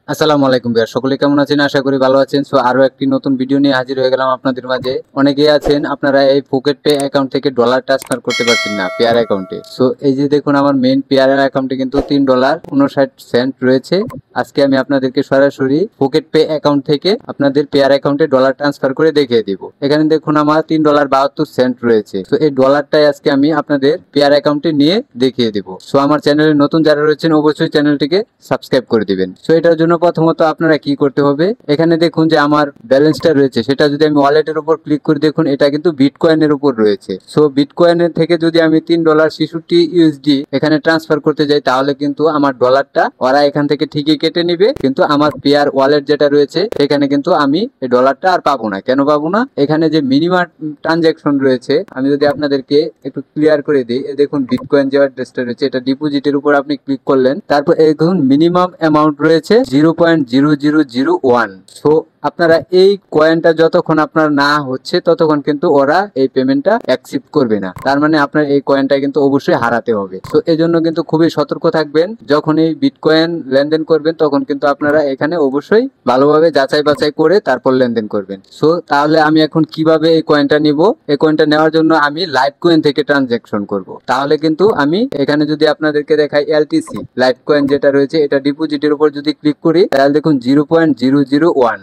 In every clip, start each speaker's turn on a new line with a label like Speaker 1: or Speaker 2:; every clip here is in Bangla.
Speaker 1: আসসালামু আলাইকুম ভাইয়া, সকলে কেমন আছেন? আশা করি ভালো আছেন। সো আরো একটি নতুন ভিডিও নিয়ে হাজির হয়ে গেলাম আপনাদের মাঝে। অনেকেই আছেন আপনারা এই পকেট পে অ্যাকাউন্ট থেকে ডলার ট্রান্সফার করতে পারছেন না পেয়ার অ্যাকাউন্টে। সো এই যে দেখুন, আমার মেইন পেয়ার অ্যাকাউন্টে কিন্তু $3.59 রয়েছে। আজকে আমি আপনাদেরকে সরাসরি পকেট পে অ্যাকাউন্ট থেকে আপনাদের পেয়ার অ্যাকাউন্টে ডলার ট্রান্সফার করে দেখিয়ে দিব। এখানে দেখুন আমার $3.72 রয়েছে। সো এই ডলারটাই আজকে আমি আপনাদের পেয়ার অ্যাকাউন্টে নিয়ে দেখিয়ে দিব। সো আমার চ্যানেলে নতুন যারা রয়েছেন অবশ্যই চ্যানেলটিকে সাবস্ক্রাইব করে দিবেন। সো এটার জন্য প্রথমত আপনারা কি করতে হবে, এখানে দেখুন যে আমার ব্যালেন্সটা রয়েছে, সেটা যদি আমি ওয়ালেটের উপর ক্লিক করে দেখুন এটা কিন্তু বিটকয়েনের উপর রয়েছে। সো বিটকয়েনের থেকে যদি আমি $3.66 এখানে ট্রান্সফার করতে যাই তাহলে কিন্তু আমার ডলারটা ওরা এখান থেকে ঠিকই কেটে নিবে, কিন্তু আমার পেয়ার ওয়ালেট যেটা রয়েছে সেখানে কিন্তু আমি এই ডলারটা আর পাবো না। কেন পাবো না? এখানে যে মিনিমাম ট্রানজাকশন রয়েছে, আমি যদি আপনাদেরকে একটু ক্লিয়ার করে দিই, দেখুন বিটকয়েন যে অ্যাড্রেসটা রয়েছে এটা ডিপোজিটের উপর আপনি ক্লিক করলেন, তারপর দেখুন মিনিমাম অ্যামাউন্ট রয়েছে 0.0001। সো আপনারা এই কয়েনটা যতক্ষণ আপনার না হচ্ছে ততক্ষণ কিন্তু ওরা এই পেমেন্টটা অ্যাকসেপ্ট করবে না। তার মানে আপনার এই কয়েনটা কিন্তু অবশ্যই হারাতে হবে। তো এই জন্য কিন্তু খুবই সতর্ক থাকবেন। যখন এই বিটকয়েন লেনদেন করবেন তখন কিন্তু আপনারা এখানে অবশ্যই ভালোভাবে যাচাই বাছাই করে তারপর লেনদেন করবেন। সো তাহলে আমি এখন কিভাবে এই কয়েনটা নিব? এই কয়েনটা নেওয়ার জন্য আমি লাইট কয়েন থেকে ট্রানজাকশন করব। তাহলে কিন্তু আমি এখানে যদি আপনাদেরকে দেখাই এলটিসি লাইট কয়েন যেটা রয়েছে এটা ডিপোজিটের উপর যদি ক্লিক করি তাহলে দেখুন 0.001।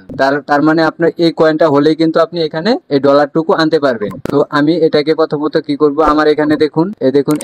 Speaker 1: তার মানে আপনার এই কয়েনটা হলেই কিন্তু আপনি এখানে এই ডলারটুকু আনতে পারবেন। তো আমি এটাকে প্রথমত কি করব, আমার এখানে দেখুন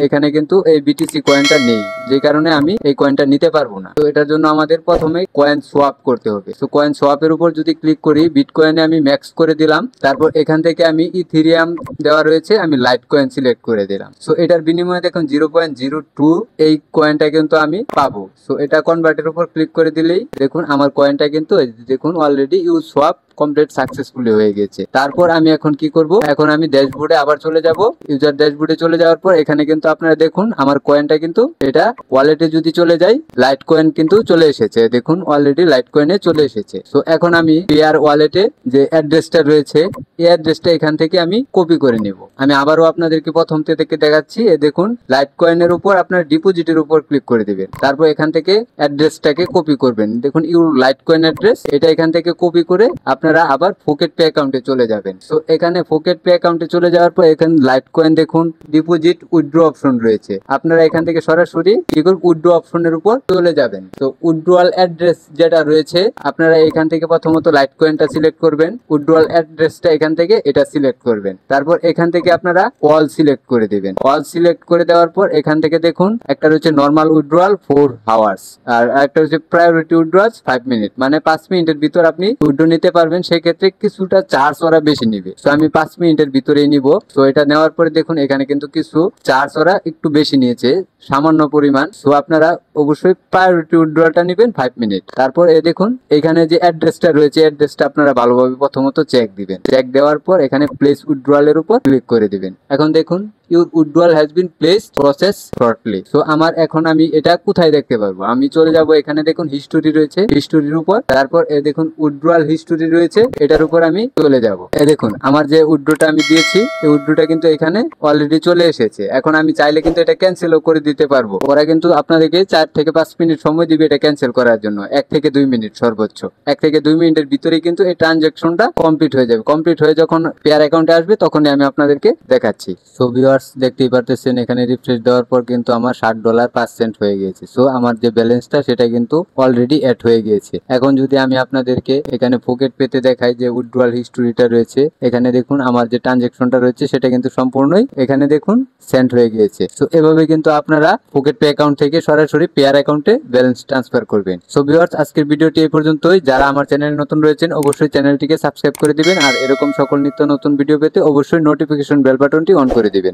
Speaker 1: এখানে কিন্তু এই বিটিসি কয়েনটা নেই, যে কারণে আমি এই কয়েনটা নিতে পারবো না। তো এটার জন্য আমাদের প্রথমে কয়েন সোয়াপ করতে হবে। তো কয়েন সোয়াপের উপর যদি ক্লিক করি, বিটকয়েনে আমি ম্যাক্স করে দিলাম, তারপর এখান থেকে আমি ইথেরিয়াম দেওয়া রয়েছে, আমি লাইট কয়েন সিলেক্ট করে দিলাম। সো এটার বিনিময়ে দেখুন 0.02 এই কয়েনটা কিন্তু আমি পাবো। সো এটা কনভার্টের উপর ক্লিক করে দিলেই দেখুন আমার কয়েনটা কিন্তু দেখুন already use swap complete successfully হয়ে গেছে। তারপর আমি এখন কি করব, এখন আমি ড্যাশবোর্ডে আবার চলে যাব। ইউজার ড্যাশবোর্ডে চলে যাওয়ার পর এখানে কিন্তু আপনারা দেখুন আমার কয়েনটা কিন্তু এটা ওয়ালেটে যদি চলে যাই লাইট কয়েন কিন্তু চলে এসেছে, দেখুন অলরেডি লাইট কয়েনে চলে এসেছে। সো এখন আমি পেয়ার ওয়ালেটে যে অ্যাড্রেসটা রয়েছে এই অ্যাড্রেসটা এখান থেকে আমি কপি করে নিব। আমি আবারও আপনাদেরকে প্রথম থেকে দেখাচ্ছি। দেখুন লাইট কয়েনের উপর আপনার ডিপোজিটের উপর ক্লিক করে দিবেন, তারপর এখান থেকে অ্যাড্রেসটাকে কপি করবেন। দেখুন ইউর লাইট কয়েন অ্যাড্রেস, এটা এখান থেকে কপি করে আপনারা আবার পকেট পে অ্যাকাউন্টে চলে যাবেন। সো এখানে পকেট পে অ্যাকাউন্টে চলে যাওয়ার পর এখানে লাইট কয়েন দেখুন ডিপোজিট উইথড্র অপশন রয়েছে, আপনারা এখান থেকে সরাসরি কি করবেন উইথড্র অপশনের উপর চলে যাবেন। তো উইথড্রয়াল অ্যাড্রেস যেটা রয়েছে আপনারা এখান থেকে প্রথমত লাইট কয়েনটা সিলেক্ট করবেন, উইথড্রয়াল অ্যাড্রেসটা এখান থেকে এটা সিলেক্ট করবেন, তারপর এখান থেকে আপনারা অল সিলেক্ট করে দিবেন। অল সিলেক্ট করে দেওয়ার পর এখান থেকে দেখুন একটা রয়েছে নরমাল উইথড্রয়াল 4 আওয়ার্স আর একটা হচ্ছে প্রায়োরিটি উইথড্রয়াল 5 মিনিট, মানে 5 মিনিটের ভিতর আপনি উইথড্র নিতে পারবেন। সেক্ষেত্রে কিছুটা চার্জ ওরা বেশি নিবে। তো আমি 5 মিনিটের ভিতরেই নিব। তো এটা নেওয়ার পরে দেখুন এখানে কিন্তু কিছু চার্জ ওরা একটু বেশি নিয়েছে, সামান্য পরিমাণ। তো আপনারা অবশ্যই প্রায়োরিটি উইথড্রয়ালটা নেবেন 5 মিনিট। তারপর দেখুন এখানে যে অ্যাড্রেসটা রয়েছে অ্যাড্রেসটা আপনারা ভালোভাবে প্রথমত চেক দিবেন। চেক দেওয়ার পর এখানে প্লেস উইথড্রয়ালের উপর ক্লিক করে দিবেন। এখন দেখুন your withdrawal has been placed process shortly. So আমার এখন আমি এটা কোথায় দেখতে পারবো, আমি চলে যাব এখানে দেখুন হিস্টোরি রয়েছে, হিস্টোরির উপর, তারপর দেখুন উইথড্রয়াল হিস্টোরি রয়েছে এটার উপর আমি চলে যাব। দেখুন আমার যে উইথড্রটা আমি দিয়েছি এই উইথড্রটা কিন্তু এখানে অলরেডি চলে এসেছে। এখন আমি চাইলে কিন্তু এটা ক্যান্সেলও করে দিতে পারবো। ওরা কিন্তু আপনাদেরকে 4 থেকে 5 মিনিট সময় দিবে এটা ক্যান্সেল করার জন্য, 1 থেকে 2 মিনিট সর্বোচ্চ। 1 থেকে 2 মিনিটের ভিতরেই কিন্তু এই ট্রানজাকশনটা কমপ্লিট হয়ে যাবে। কমপ্লিট হয়ে যখন পেয়ার অ্যাকাউন্টে আসবে তখনই আমি আপনাদেরকে দেখাচ্ছি। সো ভিউয়ার্স দেখতেই পারতেছেন এখানে রিফ্রেশ দেওয়ার পর কিন্তু আমার $60.05 হয়ে গিয়েছে। সো আমার যে ব্যালেন্সটা সেটা কিন্তু অলরেডি অ্যাড হয়ে গিয়েছে। এখন যদি আমি আপনাদেরকে এখানে পকেট পেতে দেখাই যে উইথড্রয়াল হিস্টোরিটা রয়েছে, এখানে দেখুন আমার যে ট্রানজাকশনটা রয়েছে সেটা কিন্তু সম্পূর্ণই এখানে দেখুন সেন্ড হয়ে গিয়েছে। সো এভাবে কিন্তু আপনারা পকেট পে অ্যাকাউন্ট থেকে সরাসরি পেয়ার অ্যাকাউন্টে ব্যালেন্স ট্রান্সফার করবেন। সো ভিউয়ার্স আজকের ভিডিওটি এই পর্যন্তই। যারা আমার চ্যানেলে নতুন রয়েছেন অবশ্যই চ্যানেলটিকে সাবস্ক্রাইব করে দিবেন আর এরকম সকল নিত্য নতুন ভিডিও পেতে অবশ্যই নোটিফিকেশন বেল বাটনটি অন করে দিবেন।